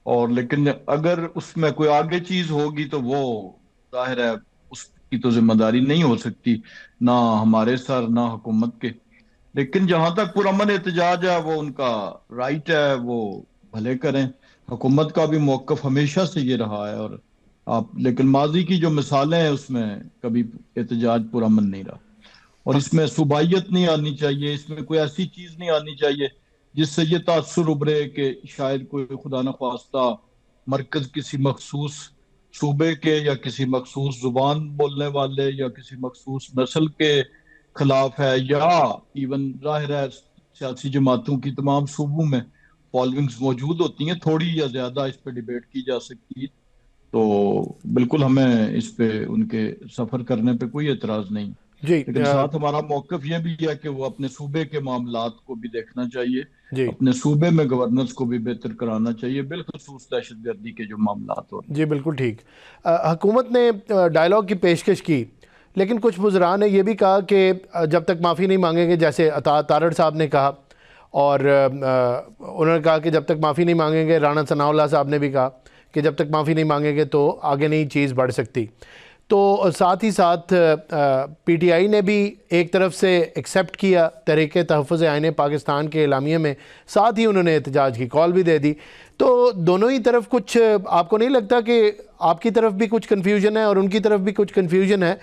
اور لیکن اگر اس میں کوئی آگے چیز ہوگی تو وہ ظاہر ہے اس کی تو ذمہ داری نہیں ہو سکتی، نہ ہمارے سر نہ حکومت کے. لیکن جہاں تک پرامن احتجاج ہے وہ ان کا رائٹ ہے، وہ بھلے کریں. حکومت کا بھی موقف ہمیشہ سے یہ رہا ہے، اور لیکن ماضی کی جو مثالیں ہیں اس میں کبھی احتجاج پرامن نہیں رہا. اور اس میں صوبائیت نہیں آنی چاہیے، اس میں کوئی ایسی چیز نہیں آنی چاہیے جس سے یہ تاثر ابھرے کہ شاید کوئی خدا نخواستہ مرکز کسی مخصوص صوبے کے یا کسی مخصوص زبان بولنے والے یا کسی مخصوص نسل کے خلاف ہے، یا ایون ظاہر ہے سیاسی جماعتوں کی تمام صوبوں میں فالوئنگز موجود ہوتی ہیں. تھوڑی یا زیادہ اس پہ ڈیبیٹ کی جا سکتی ہے، تو بالکل ہمیں اس پہ ان کے سفر کرنے پہ کوئی اعتراض نہیں. جی لیکن ساتھ ہمارا موقف یہ بھی ہے کہ وہ اپنے صوبے کے معاملات کو بھی دیکھنا چاہیے، جی اپنے صوبے میں گورننس کو بھی بہتر کرانا چاہیے، بالخصوص دہشت گردی کے جو معاملات ہو رہے ہیں. جی بالکل ٹھیک. حکومت نے ڈائیلاگ کی پیشکش کی، لیکن کچھ وزراء نے یہ بھی کہا کہ جب تک معافی نہیں مانگیں گے، جیسے عطا تارڑ صاحب نے کہا، اور انہوں نے کہا کہ جب تک معافی نہیں مانگیں گے. رانا ثناء اللہ صاحب نے بھی کہا کہ جب تک معافی نہیں مانگیں گے تو آگے نہیں چیز بڑھ سکتی. تو ساتھ ہی ساتھ پی ٹی آئی نے بھی ایک طرف سے ایکسیپٹ کیا تحریک تحفظ آئین پاکستان کے اعلامیے میں، ساتھ ہی انہوں نے احتجاج کی کال بھی دے دی. تو دونوں ہی طرف کچھ آپ کو نہیں لگتا کہ آپ کی طرف بھی کچھ کنفیوژن ہے اور ان کی طرف بھی کچھ کنفیوژن ہے؟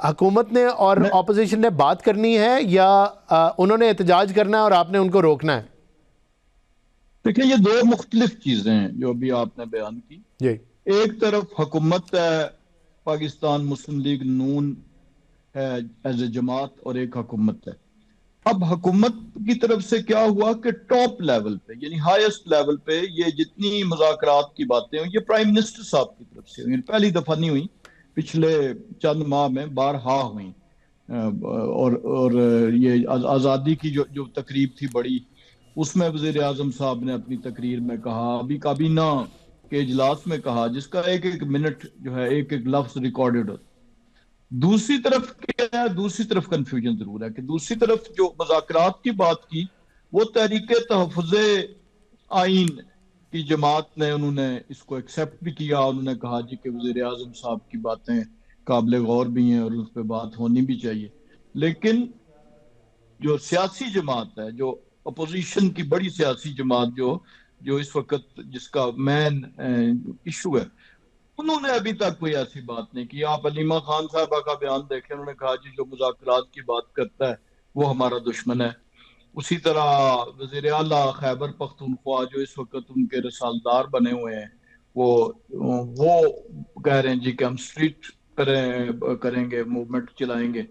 حکومت نے اور اپوزیشن نے بات کرنی ہے، یا انہوں نے احتجاج کرنا ہے اور آپ نے ان کو روکنا ہے؟ دیکھیں، یہ دو مختلف چیزیں ہیں جو ابھی آپ نے بیان کی. جی ایک طرف حکومت ہے، پاکستان مسلم لیگ نون ہے ایز اے جماعت، اور ایک حکومت ہے. اب حکومت کی طرف سے کیا ہوا کہ ٹاپ لیول پہ، یعنی ہائیسٹ لیول پہ یہ جتنی مذاکرات کی باتیں ہوئی، یہ پرائم منسٹر صاحب کی طرف سے ہوئی. پہلی دفعہ نہیں ہوئی، پچھلے چند ماہ میں بارہا ہوئی. اور یہ آزادی کی جو تقریب تھی بڑی، اس میں وزیر اعظم صاحب نے اپنی تقریر میں کہا، ابھی کابینہ کے اجلاس میں کہا، جس کا ایک ایک منٹ جو ہے ایک ایک لفظ ریکارڈڈ ہوتا. دوسری طرف کیا ہے؟ دوسری طرف کنفیوژن ضرور ہے کہ دوسری طرف جو مذاکرات کی بات کی وہ تحریک تحفظ آئین کی جماعت نے، انہوں نے اس کو ایکسیپٹ بھی کیا. انہوں نے کہا جی کہ وزیر اعظم صاحب کی باتیں قابل غور بھی ہیں اور اس پہ بات ہونی بھی چاہیے. لیکن جو سیاسی جماعت ہے، جو اپوزیشن کی بڑی سیاسی جماعت جو اس وقت جس کا مین ایشو ہے، انہوں نے ابھی تک کوئی ایسی بات نہیں کی. آپ علیمہ خان صاحبہ کا بیان دیکھیں، انہوں نے کہا جی جو مذاکرات کی بات کرتا ہے وہ ہمارا دشمن ہے. اسی طرح وزیر اعلیٰ خیبر پختونخوا جو اس وقت ان کے رسالدار بنے ہوئے ہیں، وہ کہہ رہے ہیں جی کہ ہم اسٹریٹ کریں گے، موومنٹ چلائیں گے،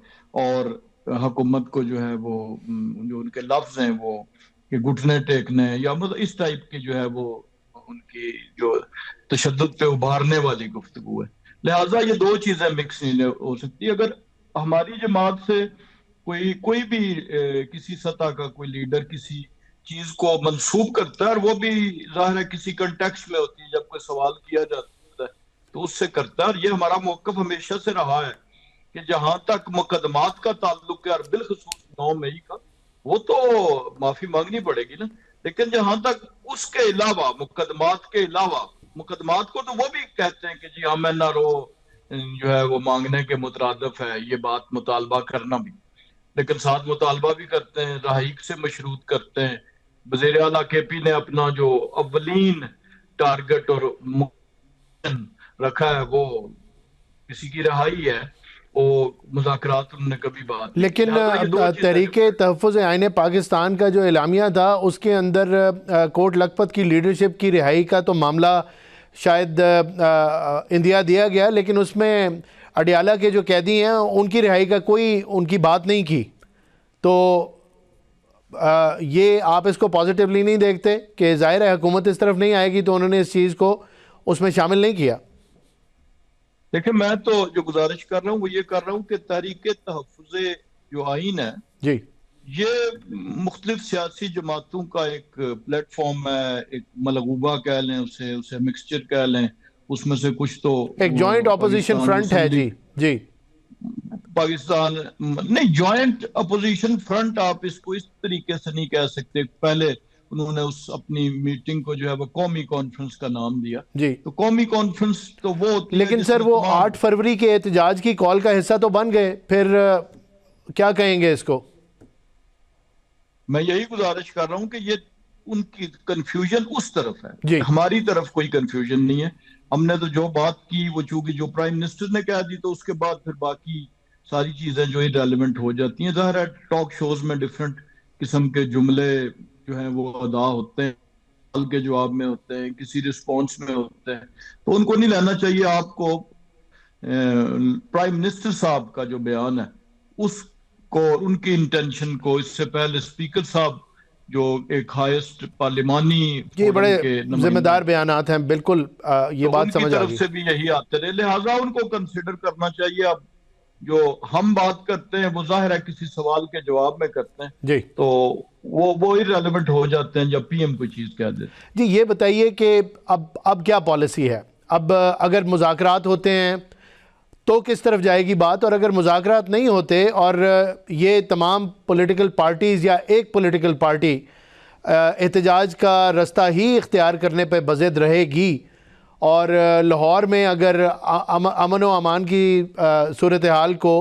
اور حکومت کو جو ہے وہ جو ان کے لفظ ہیں وہ کہ گھٹنے ٹیکنے یا مطلب اس ٹائپ کی جو ہے وہ ان کی جو تشدد پہ ابھارنے والی گفتگو ہے. لہٰذا یہ دو چیزیں مکس نہیں ہو سکتی. اگر ہماری جماعت سے کوئی بھی کسی سطح کا کوئی لیڈر کسی چیز کو منسوب کرتا ہے، اور وہ بھی ظاہر ہے کسی کنٹیکسٹ میں ہوتی ہے، جب کوئی سوال کیا جاتا ہے تو اس سے کرتا ہے. اور یہ ہمارا موقف ہمیشہ سے رہا ہے کہ جہاں تک مقدمات کا تعلق ہے، اور بالخصوص 9 مئی کا، وہ تو معافی مانگنی پڑے گی نا. لیکن جہاں تک اس کے علاوہ مقدمات کے علاوہ، مقدمات کو تو وہ بھی کہتے ہیں کہ جی ہم این آر او جو ہے وہ مانگنے کے مترادف ہے، یہ بات مطالبہ کرنا بھی، لیکن ساتھ مطالبہ بھی کرتے ہیں، رہائیک سے مشروط کرتے ہیں. وزیر اعلیٰ کے پی نے اپنا جو اولین ٹارگٹ اور رکھا ہے وہ کسی کی رہائی ہے، وہ مذاکرات انہوں نے کبھی بات. لیکن تحریک تحفظ آئین پاکستان کا جو اعلامیہ تھا اس کے اندر کوٹ لکھپت کی لیڈرشپ کی رہائی کا تو معاملہ شاید اندیا دیا گیا، لیکن اس میں اڈیالہ کے جو قیدی ہیں ان کی رہائی کا کوئی ان کی بات نہیں کی. تو یہ آپ اس کو پازیٹیولی نہیں دیکھتے کہ ظاہر ہے حکومت اس طرف نہیں آئے گی تو انہوں نے اس چیز کو اس میں شامل نہیں کیا؟ دیکھیں میں تو جو گزارش کر رہا ہوں وہ یہ کر رہا ہوں کہ تحریک تحفظ جو آئین ہے جی یہ مختلف سیاسی جماعتوں کا ایک پلیٹ فارم ہے، ایک ملغوبہ کہہ لیں اسے مکسچر کہہ لیں، اس میں سے کچھ تو ایک جوائنٹ اپوزیشن فرنٹ ہے. جی جی پاکستان نہیں، جوائنٹ اپوزیشن فرنٹ آپ اس کو اس طریقے سے نہیں کہہ سکتے. پہلے انہوں نے اس اپنی میٹنگ کو جو ہے وہ قومی کانفرنس کا نام دیا. جی تو قومی کانفرنس تو وہ ہوتی ہے، لیکن سر وہ 8 فروری کے احتجاج کی کال کا حصہ تو بن گئے، پھر کیا کہیں گے اس کو؟ میں یہی گزارش کر رہا ہوں کہ یہ ان کی کنفیوژن اس طرف ہے، جی ہماری طرف کوئی کنفیوژن نہیں ہے. ہم نے تو جو بات کی وہ چونکہ جو پرائم منسٹر نے کہہ دی تو اس کے بعد پھر باقی ساری چیزیں جو ریلیونٹ ہو جاتی ہیں. ظاہر ہے ٹاک شوز میں ڈیفرنٹ قسم کے جملے جو ہیں وہ ادا ہوتے ہیں، سوال کے جواب میں ہوتے ہیں، کسی رسپانس میں ہوتے ہیں، تو ان کو نہیں لینا چاہیے. آپ کو پرائم منسٹر صاحب کا جو بیان ہے اس کو، ان کی انٹینشن کو، اس سے پہلے اسپیکر صاحب جو ایک ہائیسٹ پارلیمانی جی بڑے کے ذمہ دار بیانات ہیں، بالکل یہ بات سمجھ آ گئی. ان کی طرف سے بھی یہی آتے رہے، لہٰذا ان کو کنسیڈر کرنا چاہیے. اب جو ہم بات کرتے ہیں وہ ظاہر ہے کسی سوال کے جواب میں کرتے ہیں، جی تو وہ ریلیونٹ ہو جاتے ہیں جب پی ایم کوئی چیز کہہ دیتے. جی یہ بتائیے کہ اب کیا پالیسی ہے؟ اب اگر مذاکرات ہوتے ہیں تو کس طرف جائے گی بات، اور اگر مذاکرات نہیں ہوتے اور یہ تمام پولیٹیکل پارٹیز یا ایک پولیٹیکل پارٹی احتجاج کا رستہ ہی اختیار کرنے پہ بضد رہے گی، اور لاہور میں اگر امن و امان کی صورتحال کو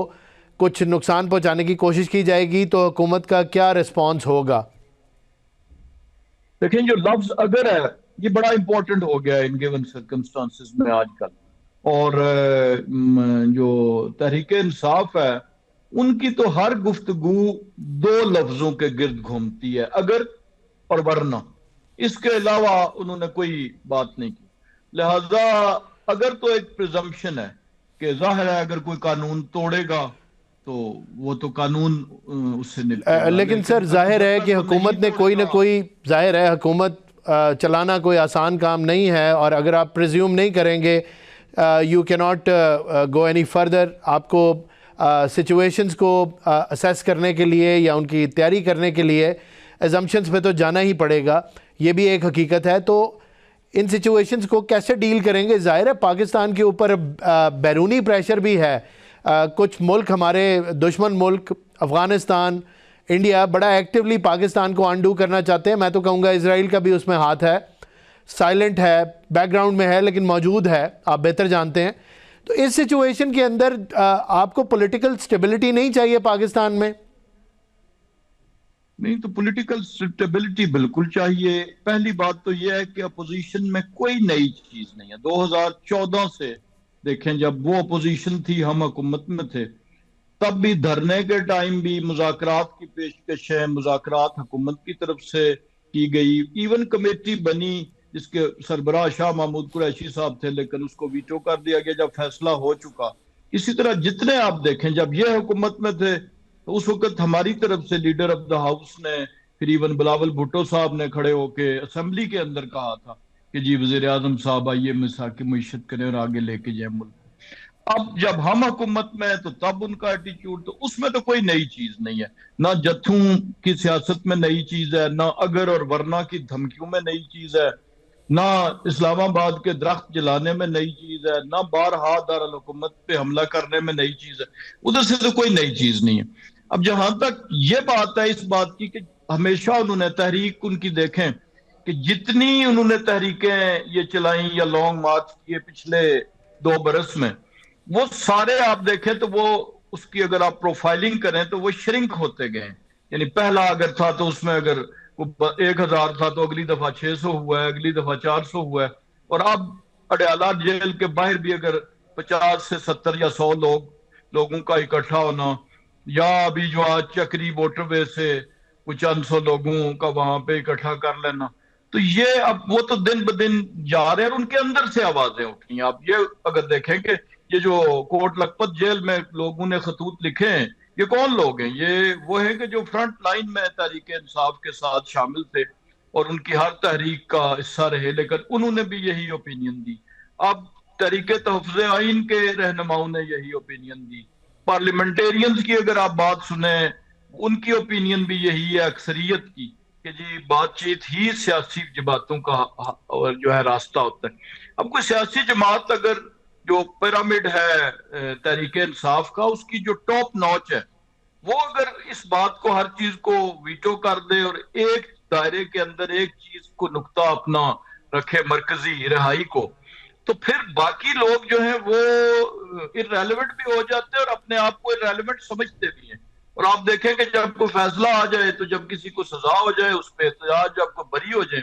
کچھ نقصان پہنچانے کی کوشش کی جائے گی تو حکومت کا کیا رسپانس ہوگا؟ دیکھیں جو لفظ اگر ہے یہ بڑا امپورٹنٹ ہو گیا ہے ان گیون سرکمسٹانسز میں آج کل، اور جو تحریک انصاف ہے ان کی تو ہر گفتگو 2 لفظوں کے گرد گھومتی ہے، اگر اور ورنہ. اس کے علاوہ انہوں نے کوئی بات نہیں کی. لہذا اگر تو ایک پریزمپشن ہے کہ ظاہر ہے اگر کوئی قانون توڑے گا تو وہ تو قانون اس سے نکلے، لیکن سر ظاہر ہے کہ حکومت نے کوئی نہ کوئی، ظاہر ہے حکومت چلانا کوئی آسان کام نہیں ہے، اور اگر آپ پریزیوم نہیں کریں گے یو کی ناٹ گو اینی فردر، آپ کو سچویشنز کو اسیس کرنے کے لیے یا ان کی تیاری کرنے کے لیے ایزمپشنز پہ تو جانا ہی پڑے گا، یہ بھی ایک حقیقت ہے. تو ان سچویشنز کو کیسے ڈیل کریں گے؟ ظاہر ہے پاکستان کے اوپر بیرونی پریشر بھی ہے، کچھ ملک ہمارے دشمن ملک افغانستان، انڈیا بڑا ایکٹیولی پاکستان کو انڈو کرنا چاہتے ہیں. میں تو کہوں گا اسرائیل کا بھی اس میں ہاتھ ہے، سائلنٹ ہے، بیک گراؤنڈ میں ہے لیکن موجود ہے، آپ بہتر جانتے ہیں. تو اس سچویشن کے اندر آپ کو پولیٹیکل سٹیبلٹی نہیں چاہیے پاکستان میں؟ نہیں تو پولیٹیکل سٹیبلٹی بالکل چاہیے. پہلی بات تو یہ ہے کہ اپوزیشن میں کوئی نئی چیز نہیں ہے. 2014 سے دیکھیں جب وہ اپوزیشن تھی، ہم حکومت میں تھے، تب بھی دھرنے کے ٹائم بھی مذاکرات کی پیشکشیں، مذاکرات حکومت کی طرف سے کی گئی. ایون کمیٹی بنی جس کے سربراہ شاہ محمود قریشی صاحب تھے، لیکن اس کو ویٹو کر دیا گیا جب فیصلہ ہو چکا. اسی طرح جتنے آپ دیکھیں جب یہ حکومت میں تھے تو اس وقت ہماری طرف سے لیڈر آف دا ہاؤس نے، پھر ایون بلاول بھٹو صاحب نے کھڑے ہو کے اسمبلی کے اندر کہا تھا کہ جی وزیر اعظم صاحب آئیے مساک معیشت کریں اور آگے لے کے جائیں ملک. اب جب ہم حکومت میں تو تب ان کا ایٹیچیوڈ، تو اس میں تو کوئی نئی چیز نہیں ہے. نہ جتھوں کی سیاست میں نئی چیز ہے، نہ اگر اور ورنہ کی دھمکیوں میں نئی چیز ہے، نہ اسلام آباد کے درخت جلانے میں نئی چیز ہے، نہ بارہا دارالحکومت پہ حملہ کرنے میں نئی چیز ہے. ادھر سے تو کوئی نئی چیز نہیں ہے. اب جہاں تک یہ بات ہے اس بات کی کہ ہمیشہ انہوں نے تحریک ان کی دیکھیں کہ جتنی انہوں نے تحریکیں یہ چلائیں یا لانگ مارچ کیے پچھلے 2 برس میں، وہ سارے آپ دیکھیں تو وہ اس کی اگر آپ پروفائلنگ کریں تو وہ شرنک ہوتے گئے. یعنی پہلا اگر تھا تو اس میں اگر 1000 تھا تو اگلی دفعہ 600 ہوا ہے، اگلی دفعہ 400 ہوا ہے. اور اب اڈیالہ جیل کے باہر بھی اگر 50 سے 70 یا 100 لوگوں کا اکٹھا ہونا، یا ابھی جو آج چکری موٹر وے سے کچھ چند سو لوگوں کا وہاں پہ اکٹھا کر لینا، تو یہ اب وہ تو دن بدن جا رہے ہیں اور ان کے اندر سے آوازیں اٹھ رہی ہیں. آپ یہ اگر دیکھیں کہ یہ جو کوٹ لکھپت جیل میں لوگوں نے خطوط لکھے ہیں یہ کون لوگ ہیں؟ یہ وہ ہیں کہ جو فرنٹ لائن میں تحریک انصاف کے ساتھ شامل تھے اور ان کی ہر تحریک کا حصہ رہے، لیکن انہوں نے بھی یہی اوپینین دی. اب تحریک تحفظ آئین کے رہنماؤں نے یہی اوپینین دی. پارلیمنٹیرینز کی اگر آپ بات سنیں، ان کی اوپینین بھی یہی ہے اکثریت کی، کہ جی بات چیت ہی سیاسی جماعتوں کا جو ہے راستہ ہوتا ہے. اب کوئی سیاسی جماعت اگر جو پیرامڈ ہے تحریک انصاف کا، اس کی جو ٹاپ نوچ ہے، وہ اگر اس بات کو ہر چیز کو ویٹو کر دے اور ایک دائرے کے اندر ایک چیز کو نقطہ اپنا رکھے مرکزی رہائی کو، تو پھر باقی لوگ جو ہیں وہ irrelevant بھی ہو جاتے ہیں اور اپنے آپ کو irrelevant سمجھتے بھی ہیں. اور آپ دیکھیں کہ جب کوئی فیصلہ آ جائے تو جب کسی کو سزا ہو جائے، اس پہ احتجاج، جب کوئی بری ہو جائے،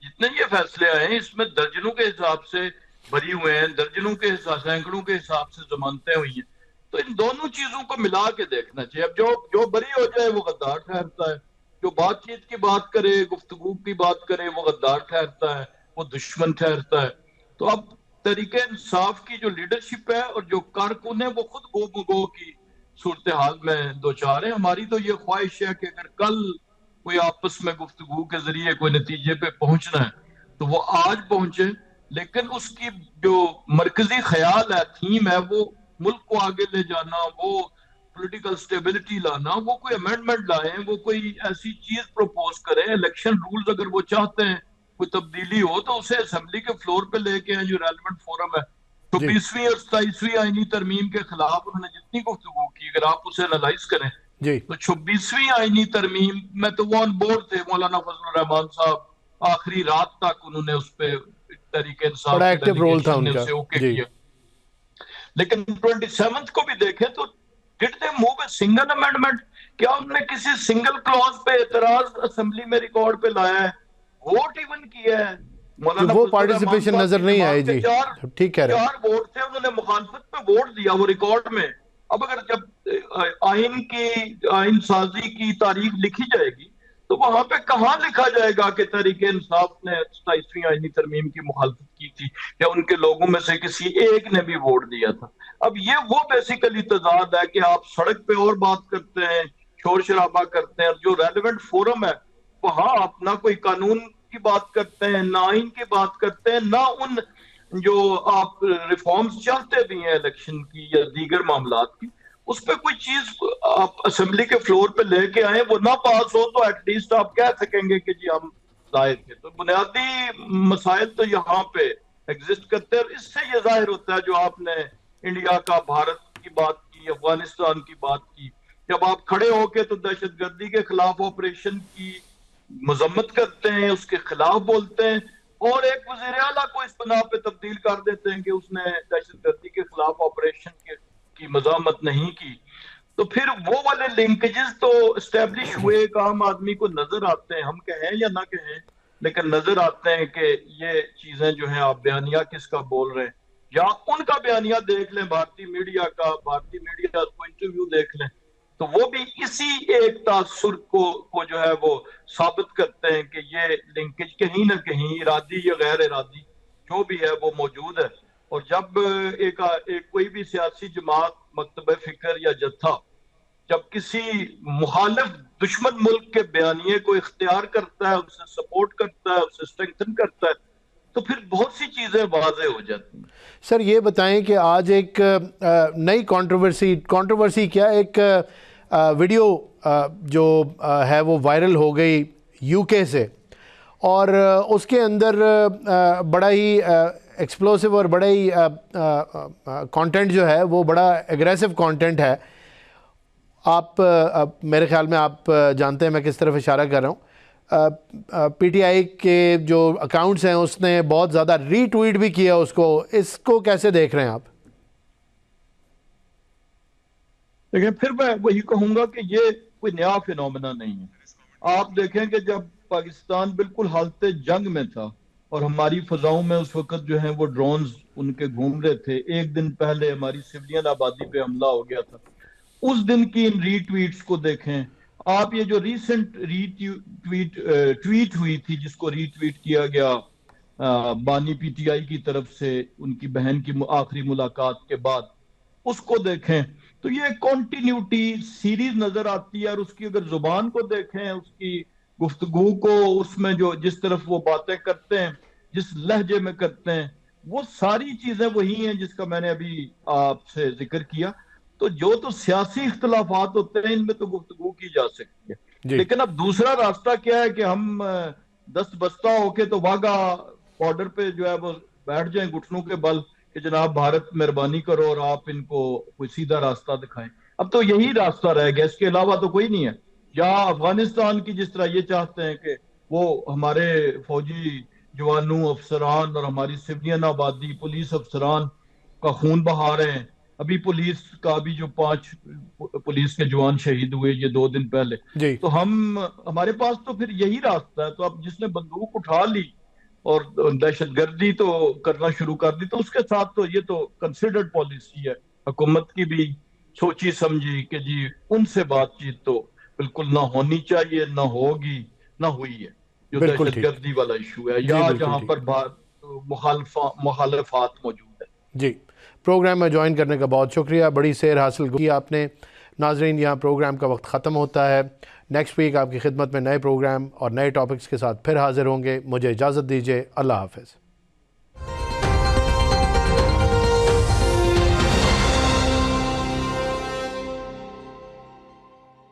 جتنے یہ فیصلے آئے ہیں اس میں درجنوں کے حساب سے بری ہوئے ہیں، درجنوں کے حساب، سینکڑوں کے حساب سے ضمانتیں ہوئی ہیں. تو ان دونوں چیزوں کو ملا کے دیکھنا چاہیے. اب جو بری ہو جائے وہ غدار ٹھہرتا ہے، جو بات چیت کی بات کرے، گفتگو کی بات کرے، وہ غدار ٹھہرتا ہے، وہ دشمن ٹھہرتا ہے. تو اب تحریک انصاف کی جو لیڈرشپ ہے اور جو کارکن ہیں وہ خود گو مگو کی صورتحال میں دوچار ہیں. ہماری تو یہ خواہش ہے کہ اگر کل کوئی آپس میں گفتگو کے ذریعے کوئی نتیجے پہ پہنچنا ہے تو وہ آج پہنچے، لیکن اس کی جو مرکزی خیال ہے، تھیم ہے، وہ ملک کو آگے لے جانا، وہ پولیٹیکل سٹیبلٹی لانا، وہ کوئی امینڈمنٹ لائیں، وہ کوئی ایسی چیز پروپوز کریں. الیکشن رولز اگر وہ چاہتے ہیں کوئی تبدیلی ہو تو اسے اسمبلی کے فلور پہ لے کے جو ریلیونٹ فورم ہے. 24ویں اور 27ویں آئینی ترمیم کے خلاف انہوں نے جتنی گفتگو کی، اگر آپ اسے انالائز کریں تو 26ویں آئینی ترمیم میں تو وہ آن بورڈ تھے. مولانا فضل الرحمان صاحب آخری رات تک انہوں نے اس پہ تحریک انصاف کی ڈیلیگیشن نے اسے اوکے کیا. لیکن 27th کو بھی دیکھیں تو did they move a single amendment? کیا انہوں نے کسی سنگل کلوز پہ اعتراض اسمبلی میں ریکارڈ پہ لایا ہے؟ ووٹ ایون کیا ہے؟ مولانا وہ پارٹیسپیشن نظر نہیں آئے. جی ٹھیک کہہ رہے ہیں. 4 ووٹ تھے، انہوں نے مخالفت پہ ووٹ دیا، وہ ریکارڈ میں. اب اگر جب آئین سازی کی تاریخ لکھی جائے گی تو وہاں پہ کہاں لکھا جائے گا کہ تحریک انصاف نے 27ویں آئینی ترمیم کی مخالفت کی تھی یا ان کے لوگوں میں سے کسی ایک نے بھی ووٹ دیا تھا؟ اب یہ وہ بیسیکلی تضاد ہے کہ آپ سڑک پہ اور بات کرتے ہیں، شور شرابہ کرتے ہیں، اور جو ریلیونٹ فورم ہے وہاں آپ نہ کوئی قانون کی بات کرتے ہیں، نہ آئین کی بات کرتے ہیں، نہ ان جو آپ ریفارمز چاہتے بھی ہیں الیکشن کی یا دیگر معاملات کی، اس پہ کوئی چیز آپ اسمبلی کے فلور پہ لے کے آئیں، وہ نہ پاس ہو تو ایٹ لیسٹ آپ کہہ سکیں گے کہ جی ہم ظاہر تھے. تو بنیادی مسائل تو یہاں پہ ایگزسٹ کرتے ہیں. اور اس سے یہ ظاہر ہوتا ہے جو آپ نے انڈیا کا، بھارت کی بات کی، افغانستان کی بات کی، جب آپ کھڑے ہو کے تو دہشت گردی کے خلاف آپریشن کی مذمت کرتے ہیں، اس کے خلاف بولتے ہیں، اور ایک وزیر اعلیٰ کو اس بنا پہ تبدیل کر دیتے ہیں کہ اس نے دہشت گردی کے خلاف آپریشن کی مذمت نہیں کی. تو پھر وہ والے لنکیجز تو اسٹیبلش ہوئے، ایک عام آدمی کو نظر آتے ہیں، ہم کہیں یا نہ کہیں لیکن نظر آتے ہیں کہ یہ چیزیں جو ہیں آپ بیانیہ کس کا بول رہے ہیں. یا ان کا بیانیہ دیکھ لیں، بھارتی میڈیا کا، بھارتی میڈیا کو انٹرویو دیکھ لیں تو وہ بھی اسی ایک تاثر کو جو ہے وہ ثابت کرتے ہیں کہ یہ لنکیج کہیں نہ کہیں ارادی یا غیر ارادی جو بھی ہے وہ موجود ہے. اور جب ایک کوئی بھی سیاسی جماعت، مکتب فکر یا جتھا جب کسی مخالف دشمن ملک کے بیانیے کو اختیار کرتا ہے، اسے سپورٹ کرتا ہے، اسے اسٹرینگتھن کرتا ہے، تو پھر بہت سی چیزیں واضح ہو جاتی ہیں. سر یہ بتائیں کہ آج ایک نئی کنٹروورسی کیا، ایک ویڈیو جو ہے وہ وائرل ہو گئی یو کے سے، اور اس کے اندر بڑا ہی ایکسپلوسیو اور بڑا ہی کانٹینٹ جو ہے وہ بڑا ایگریسو کانٹینٹ ہے. آپ میرے خیال میں آپ جانتے ہیں میں کس طرف اشارہ کر رہا ہوں. پی ٹی آئی کے جو اکاؤنٹس ہیں اس نے بہت زیادہ ری ٹویٹ بھی کیا اس کو کیسے دیکھ رہے ہیں آپ؟ لیکن پھر میں وہی کہوں گا کہ یہ کوئی نیا فینومینا نہیں ہے. آپ دیکھیں کہ جب پاکستان بالکل حالت جنگ میں تھا اور ہماری فضاؤں میں اس وقت جو ہیں وہ ڈرونز ان کے گھوم رہے تھے، ایک دن پہلے ہماری سویلین آبادی پہ حملہ ہو گیا تھا، اس دن کی ان ری ٹویٹس کو دیکھیں آپ. یہ جو ریسنٹ ٹویٹ ہوئی تھی جس کو ری ٹویٹ کیا گیا بانی پی ٹی آئی کی طرف سے ان کی بہن کی آخری ملاقات کے بعد، اس کو دیکھیں تو تو یہ کنٹینیوٹی سیریز نظر آتی ہے، اور اس کی اگر زبان کو دیکھیں، اس کی گفتگو کو، اس میں جو جس طرف وہ باتیں کرتے ہیں، جس لہجے میں کرتے ہیں، وہ ساری چیزیں وہی ہیں جس کا میں نے ابھی آپ سے ذکر کیا. تو جو تو سیاسی اختلافات ہوتے ہیں ان میں تو گفتگو کی جا سکتی ہے، لیکن اب دوسرا راستہ کیا ہے کہ ہم دست بستہ ہو کے تو واگا بارڈر پہ جو ہے وہ بیٹھ جائیں گھٹنوں کے بل کہ جناب بھارت مہربانی کرو اور آپ ان کو کوئی سیدھا راستہ دکھائیں. اب تو یہی راستہ رہ گیا، اس کے علاوہ تو کوئی نہیں ہے. یا افغانستان کی جس طرح یہ چاہتے ہیں کہ وہ ہمارے فوجی جوانوں، افسران اور ہماری سویلین آبادی، پولیس افسران کا خون بہا رہے ہیں. ابھی پولیس کا بھی جو 5 پولیس کے جوان شہید ہوئے یہ 2 دن پہلے، تو ہمارے پاس تو پھر یہی راستہ ہے. تو اب جس نے بندوق اٹھا لی اور دہشت گردی تو کرنا شروع کر دی، تو اس کے ساتھ تو یہ تو کنسیڈرڈ پالیسی ہے حکومت کی بھی، سوچی سمجھی کہ جی ان سے بات چیت تو بالکل نہ ہونی چاہیے، نہ ہوگی، نہ ہوئی ہے. جو دہشت گردی والا ایشو ہے یا جہاں پر مخالفات موجود ہے. جی، پروگرام میں جوائن کرنے کا بہت شکریہ، بڑی سیر حاصل کی آپ نے. ناظرین، یہاں پروگرام کا وقت ختم ہوتا ہے. نیکسٹ ویک آپ کی خدمت میں نئے پروگرام اور نئے ٹاپکس کے ساتھ پھر حاضر ہوں گے. مجھے اجازت دیجیے. اللہ حافظ.